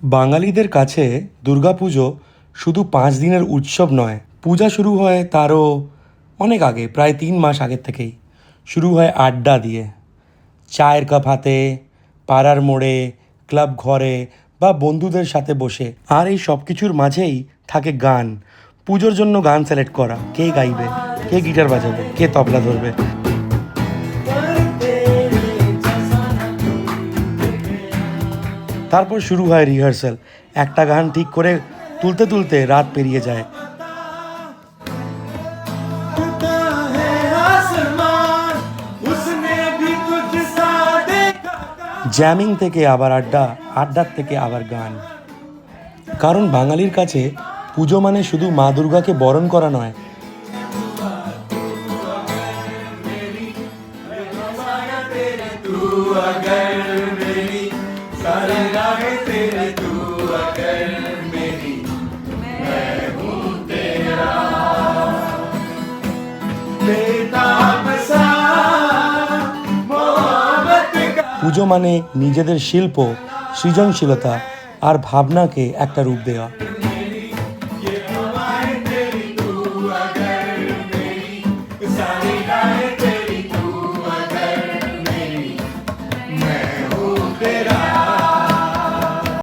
বাঙালিদের কাছে দুর্গাপুজো শুধু 5 দিনের উৎসব নয়। পূজা শুরু হয় তারও অনেক আগে, প্রায় 3 মাস আগের থেকেই। শুরু হয় আড্ডা দিয়ে, চায়ের কাপ হাতে, পাড়ার মোড়ে, ক্লাব ঘরে বা বন্ধুদের সাথে বসে। আর এই সব কিছুর মাঝেই থাকে গান। পুজোর জন্য গান সিলেক্ট করা, কে গাইবে, কে গিটার বাজাবে, কে তবলা ধরবে। তারপর শুরু হয় রিহার্সাল। একটা গান ঠিক করে তুলতে তুলতে রাত পেরিয়ে যায়। জ্যামিং থেকে আবার আড্ডা, আড্ডার থেকে আবার গান। কারণ বাঙালির কাছে পুজো মানে শুধু মা দুর্গাকে বরণ করা নয়, পুজো মানে নিজেদের শিল্প, সৃজনশীলতা আর ভাবনাকে একটা রূপ দেওয়া।